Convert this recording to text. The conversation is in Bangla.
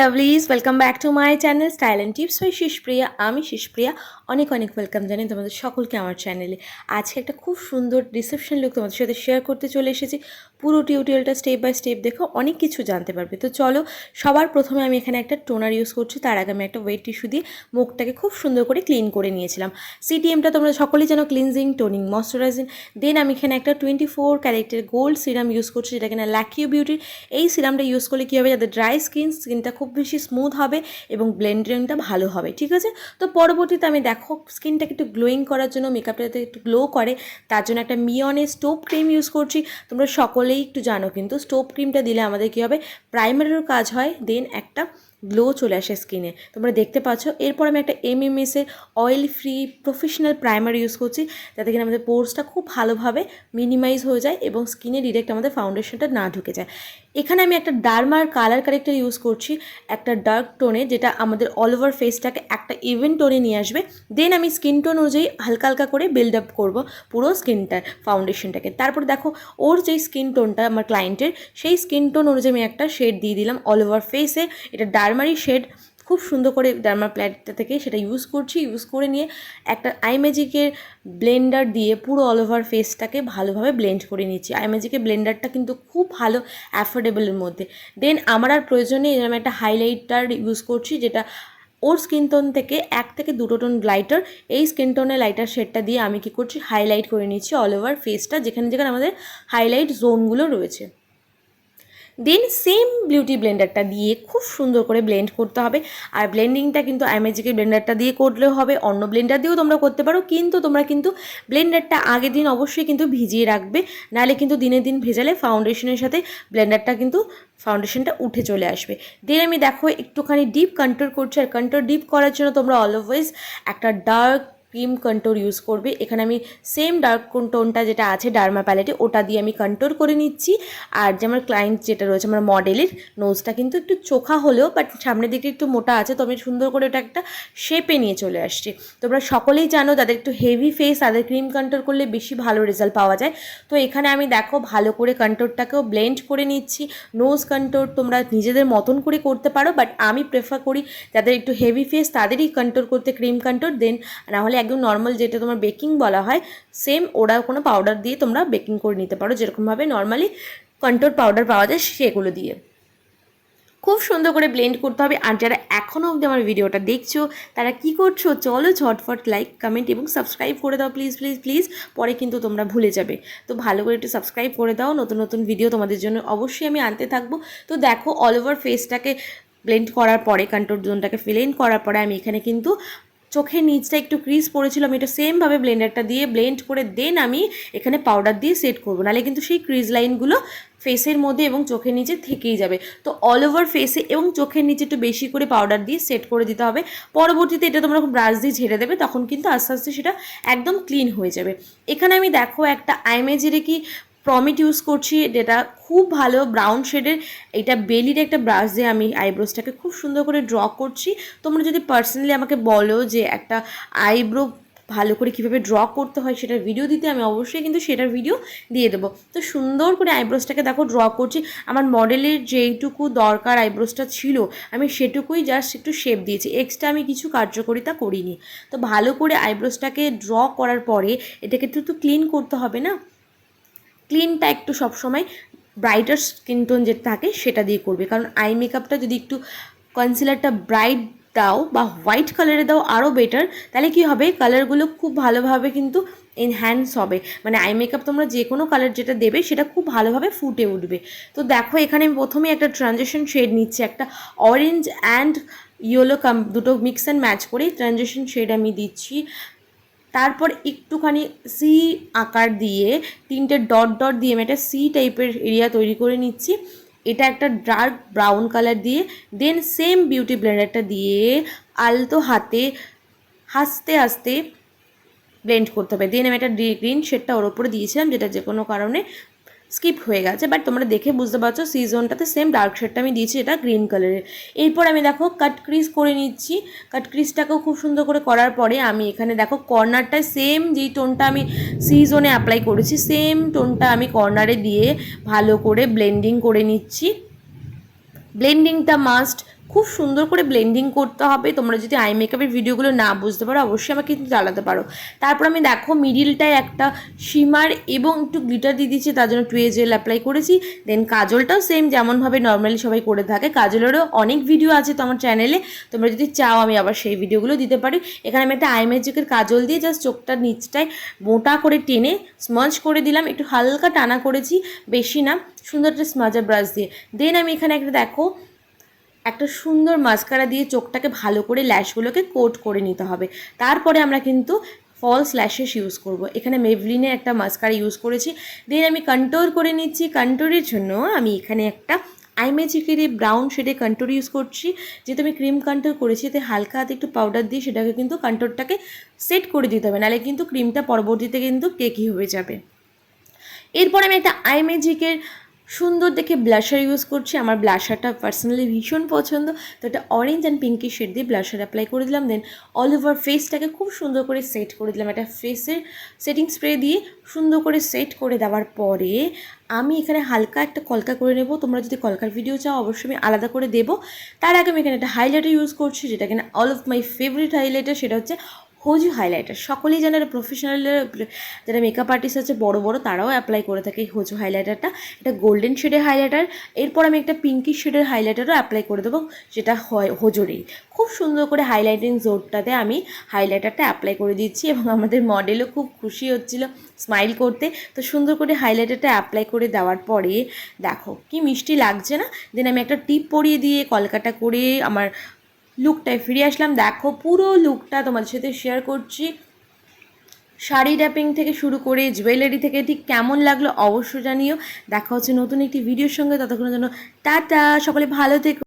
লাভলিজ welcome back to my channel style and tips by sispriya। আমি sispriya অনেক অনেক ওয়েলকাম জানাই তোমাদের সকলকে আমার চ্যানেলে। আজকে একটা খুব সুন্দর রিসেপশন লুক তোমাদের সাথে শেয়ার করতে চলে এসেছি। পুরো টিউটোরিয়ালটা স্টেপ বাই স্টেপ দেখো, অনেক কিছু জানতে পারবে। তো চলো, সবার প্রথমে আমি এখানে একটা টোনার ইউজ করছি। তার আগে আমি একটা ওয়েট টিস্যু দিয়ে মুখটাকে খুব সুন্দর করে ক্লিন করে নিয়েছিলাম। সিটিএমটা তোমরা সকলেই জানো, ক্লিনজিং, টোনিং, ময়শ্চারাইজিং। দেন আমি এখানে একটা 24 ক্যারেক্টার গোল্ড সিরাম ইউজ করছি, যেটা কিনা ল্যাকিউ বিউটির। এই সিরামটা ইউজ করলে কী হবে, যাদের ড্রাই স্কিনটা খুব বেশি স্মুথ হবে এবং ব্লেন্ডিংটা ভালো হবে, ঠিক আছে। তো পরবর্তীতে আমি দেখো স্কিনটাকে একটু গ্লোয়িং করার জন্য, মেকআপটা যাতে একটু গ্লো করে তার জন্য একটা মিয়নের স্টোভ ক্রিম ইউজ করছি। তোমরা সকলেই একটু জানো, কিন্তু স্টোভ ক্রিমটা দিলে আমাদের কী হবে, প্রাইমারেরও কাজ হয়, দেন একটা গ্লো চলে আসে স্কিনে, তোমরা দেখতে পাচ্ছ। এরপর আমি একটা এমএমএসের oil free professional primer use করছি, যাতে কিনা আমাদের পোর্সটা খুব ভালোভাবে মিনিমাইজ হয়ে যায় এবং স্কিনে ডিরেক্ট আমাদের ফাউন্ডেশনটা না ঢুকে যায়। এখানে আমি একটা ডার্মার কালার কারেক্টার ইউজ করছি, একটা ডার্ক টোনে, যেটা আমাদের অল ওভার ফেসটাকে একটা ইভেন টোনে নিয়ে আসবে। দেন আমি স্কিন টোন অনুযায়ী হালকা হালকা করে বিল্ড আপ করবো পুরো স্কিনটার ফাউন্ডেশনটাকে। তারপর দেখো ওর যেই স্কিন টোনটা আমার ক্লায়েন্টের, সেই স্কিন টোন অনুযায়ী আমি একটা শেড দিয়ে দিলাম অল ওভার ফেসে। এটা ডার্মারি শেড, খুব সুন্দর করে ডার্মার প্ল্যাটটা থেকে সেটা ইউজ করছি। ইউজ করে নিয়ে একটা আই ম্যাজিকের ব্লেন্ডার দিয়ে পুরো অল ওভার ফেসটাকে ভালোভাবে ব্লেন্ড করে নিচ্ছি। আই ম্যাজিকের ব্লেন্ডারটা কিন্তু খুব ভালো, অ্যাফোর্ডেবলের মধ্যে। দেন আমার আর প্রয়োজনে আমি একটা হাইলাইটার ইউজ করছি, যেটা ওর স্কিন টোন থেকে 1 থেকে 2 টোন লাইটার। এই স্কিন টোনের লাইটার শেডটা দিয়ে আমি কী করছি, হাইলাইট করে নিচ্ছি অল ওভার ফেসটা, যেখানে যেখানে আমাদের হাইলাইট জোনগুলো রয়েছে। দেন সেম বিউটি ব্লেন্ডারটা দিয়ে খুব সুন্দর করে ব্লেন্ড করতে হবে। আর ব্লেন্ডিংটা কিন্তু ম্যাজিকের ব্লেন্ডারটা দিয়ে করলেও হবে, অন্য ব্লেন্ডার দিয়েও তোমরা করতে পারো, কিন্তু তোমরা কিন্তু ব্লেন্ডারটা আগের দিন অবশ্যই কিন্তু ভিজিয়ে রাখবে, নাহলে কিন্তু দিনের দিন ভেজালে ফাউন্ডেশনের সাথে ব্লেন্ডারটা কিন্তু ফাউন্ডেশনটা উঠে চলে আসবে। দেন আমি দেখো একটুখানি ডিপ কন্ট্রোল করছি, আর কন্ট্রোল ডিপ করার জন্য তোমরা অলওয়েজ একটা ডার্ক ক্রিম কন্ট্রোর ইউজ করবে। এখানে আমি সেম ডার্ক টোনটা যেটা আছে ডার্মা প্যালেটে, ওটা দিয়ে আমি কন্ট্রোর করে নিচ্ছি। আর যে আমার ক্লায়েন্ট যেটা রয়েছে, আমার মডেলের নোজটা কিন্তু একটু চোখা হলেও বাট সামনের দিকে একটু মোটা আছে, তো আমি সুন্দর করে ওটা একটা শেপে নিয়ে চলে আসছি। তোমরা সকলেই জানো যাদের একটু হেভি ফেস, তাদের ক্রিম কন্ট্রোর করলে বেশি ভালো রেজাল্ট পাওয়া যায়। তো এখানে আমি দেখো ভালো করে কন্ট্রোরটাকেও ব্লেন্ড করে নিচ্ছি। নোজ কন্ট্রোর তোমরা নিজেদের মতন করে করতে পারো, বাট আমি প্রেফার করি যাদের একটু হেভি ফেস তাদেরই কন্ট্রোর করতে ক্রিম কন্ট্রোর। দেন নাহলে একদম নর্মাল যেটা তোমার বেকিং বলা হয়, সেম ওরা কোনো পাউডার দিয়ে তোমরা বেকিং করে নিতে পারো, যেরকমভাবে নর্মালি কন্ট্রোর পাউডার পাওয়া যায় সেগুলো দিয়ে খুব সুন্দর করে ব্লেন্ড করতে হবে। আর যারা এখনও অবধি আমার ভিডিওটা দেখছো তারা কি করছো, চলো ঝটফট লাইক, কমেন্ট এবং সাবস্ক্রাইব করে দাও প্লিজ প্লিজ প্লিজ, পরে কিন্তু তোমরা ভুলে যাবে। তো ভালো করে একটু সাবস্ক্রাইব করে দাও, নতুন নতুন ভিডিও তোমাদের জন্য অবশ্যই আমি আনতে থাকবো। তো দেখো অল ওভার ফেসটাকে ব্লেন্ড করার পরে, কন্ট্রোর জোনটাকে ফিল ইন করার পরে, আমি এখানে কিন্তু চোখের নিচটা একটু ক্রিজ পড়েছিল, আমি এটা সেমভাবে ব্লেন্ডারটা দিয়ে ব্লেন্ড করে দেন আমি এখানে পাউডার দিয়ে সেট করবো, নাহলে কিন্তু সেই ক্রিজ লাইনগুলো ফেসের মধ্যে এবং চোখের নিচে থেকেই যাবে। তো অল ওভার ফেসে এবং চোখের নিচে একটু বেশি করে পাউডার দিয়ে সেট করে দিতে হবে। পরবর্তীতে এটা তোমরা ব্রাশ দিয়ে ঝেড়ে দেবে, তখন কিন্তু আস্তে আস্তে সেটা একদম ক্লিন হয়ে যাবে। এখানে আমি দেখো একটা আইম্যাজিরে কি প্রমিট ইউজ করছি, যেটা খুব ভালো ব্রাউন শেডের। এটা বেলির একটা ব্রাশ দিয়ে আমি আইব্রোসটাকে খুব সুন্দর করে ড্র করছি। তোমরা যদি পার্সোনালি আমাকে বলো যে একটা আইব্রো ভালো করে কীভাবে ড্র করতে হয় সেটার ভিডিও দিতে, আমি অবশ্যই কিন্তু সেটার ভিডিও দিয়ে দেবো। তো সুন্দর করে আইব্রোসটাকে দেখো ড্র করছি। আমার মডেলের যেইটুকু দরকার আইব্রোসটা ছিল, আমি সেটুকুই জাস্ট একটু শেপ দিয়েছি, এক্সট্রা আমি কিছু কার্যকরিতা করিনি। তো ভালো করে আইব্রোসটাকে ড্র করার পরে এটাকে একটু ক্লিন করতে হবে না, ক্লিনটা একটু সবসময় ব্রাইটার স্কিন টোন যেটা থাকে সেটা দিয়ে করবে, কারণ আই মেকআপটা যদি একটু কনসিলারটা ব্রাইট দাও বা হোয়াইট কালারে দাও আরও বেটার, তাহলে কি হবে, কালারগুলো খুব ভালোভাবে কিন্তু এনহ্যান্স হবে। মানে আই মেকআপ তোমরা যে কোনো কালার যেটা দেবে সেটা খুব ভালোভাবে ফুটে উঠবে। তো দেখো এখানে আমি প্রথমে একটা ট্রানজিশন শেড নিচ্ছি, একটা অরেঞ্জ অ্যান্ড ইয়েলো দুটো মিক্স অ্যান্ড ম্যাচ করে ট্রানজিশন শেড আমি দিচ্ছি। তারপর একটুখানি সি আকার দিয়ে 3টে ডট ডট দিয়ে আমি একটা সি টাইপের এরিয়া তৈরি করে নিচ্ছি। এটা একটা ডার্ক ব্রাউন কালার দিয়ে, দেন সেম বিউটি ব্লেন্ডারটা দিয়ে আলতো হাতে আস্তে আস্তে ব্লেন্ড করতে হবে। দেন আমি একটা গ্রিন শেডটা ওর ওপরে দিয়েছিলাম, যেটা যে কোনো কারণে স্কিপ হয়ে গেছে, বাট তোমরা দেখে বুঝতে পারছো সিজনটাতে সেম ডার্ক শেডটা আমি দিয়েছি, এটা গ্রিন কালারের। এরপর আমি দেখো কাট ক্রিজ করে নিচ্ছি। কাট ক্রিজটাকেও খুব সুন্দর করে করার পরে আমি এখানে দেখো কর্নারটায় সেম যেই টোনটা আমি সিজনে অ্যাপ্লাই করেছি, সেম টোনটা আমি কর্নারে দিয়ে ভালো করে ব্লেন্ডিং করে নিচ্ছি। ব্লেন্ডিংটা মাস্ট খুব সুন্দর করে ব্লেন্ডিং করতে হবে। তোমরা যদি আই মেকআপের ভিডিওগুলো না বুঝতে পারো অবশ্যই আমাকে কিন্তু জ্বালাতে পারো। তারপর আমি দেখো মিডিলটায় একটা শিমার এবং একটু গ্লিটার দিয়ে দিচ্ছি, তার জন্য টুয়ে জেল অ্যাপ্লাই করেছি। দেন কাজলটাও সেম যেমনভাবে নর্মালি সবাই করে থাকে, কাজলেরও অনেক ভিডিও আছে তো আমার চ্যানেলে, তোমরা যদি চাও আমি আবার সেই ভিডিওগুলো দিতে পারি। এখানে আমি একটা আই ম্যাজিকের কাজল দিয়ে জাস্ট চোখটার নিচটায় মোটা করে টেনে স্মাজ করে দিলাম, একটু হালকা টানা করেছি, বেশি না, সুন্দর একটা স্মাজার ব্রাশ দিয়ে। দেন আমি এখানে একটা দেখো একটা সুন্দর মাস্কারা দিয়ে চোখটাকে ভালো করে ল্যাশগুলোকে কোট করে নিতে হবে। তারপরে আমরা কিন্তু ফলস ল্যাশেস ইউজ করব। এখানে মেভলিনের একটা মাস্কারা ইউজ করেছি। দেন আমি কন্ট্রোল করে নিচ্ছি। কন্ট্রোলের জন্য আমি এখানে একটা আই ম্যাজিকের এই ব্রাউন শেডে কন্ট্রোল ইউজ করছি। যেহেতু আমি ক্রিম কন্ট্রোল করেছি, এতে হালকা হাতে একটু পাউডার দিয়ে সেটাকে কিন্তু কন্ট্রোলটাকে সেট করে দিতে হবে, নাহলে কিন্তু ক্রিমটা পরবর্তীতে কিন্তু কেকি হয়ে যাবে। এরপর আমি একটা আই ম্যাজিকের সুন্দর দেখে ব্লাশার ইউজ করছি। আমার ব্লাশারটা পার্সোনালি ভীষণ পছন্দ, তো এটা অরেঞ্জ অ্যান্ড পিঙ্কি শেড দিয়ে ব্লাশার অ্যাপ্লাই করে দিলাম। দেন অল ওভার ফেসটাকে খুব সুন্দর করে সেট করে দিলাম। একটা ফেসের সেটিং স্প্রে দিয়ে সুন্দর করে সেট করে দেওয়ার পরে আমি এখানে হালকা একটা কলকা করে নেব। তোমরা যদি কলকার ভিডিও চাও অবশ্যই আমি আলাদা করে দেবো। তার আগে আমি এখানে একটা হাইলাইটার ইউজ করছি, যেটা কিনা all of my favourite highlighter, সেটা হচ্ছে হোজু হাইলাইটার। সকলেই জানে, প্রফেশনাল যারা মেকআপ আর্টিস্ট আছে বড় বড় তারাও অ্যাপ্লাই করে থাকে এই হোজু হাইলাইটারটা। এটা গোল্ডেন শেডের হাইলাইটার। এরপর আমি একটা পিঙ্কি শেডের হাইলাইটারও অ্যাপ্লাই করে দেবো, যেটা হয় হোজোরেই। খুব সুন্দর করে হাইলাইটিং জোনটাতে আমি হাইলাইটারটা অ্যাপ্লাই করে দিচ্ছি এবং আমাদের মডেলও খুব খুশি হচ্ছিল স্মাইল করতে। তো সুন্দর করে হাইলাইটারটা অ্যাপ্লাই করে দেওয়ার পরে দেখো কি মিষ্টি লাগছে না। দেন আমি একটা টিপ পরিয়ে দিয়ে কলকাটা করে আমার লুকটায় ফিরে আসলাম। দেখো পুরো লুকটা তোমাদের সাথে শেয়ার করছি, শাড়ি র্যাপিং থেকে শুরু করে জুয়েলারি থেকে ঠিক কেমন লাগলো অবশ্যই জানিও। দেখা হচ্ছে নতুন একটি ভিডিওর সঙ্গে, ততক্ষণের জন্য টাটা, সকলে ভালো থেকো।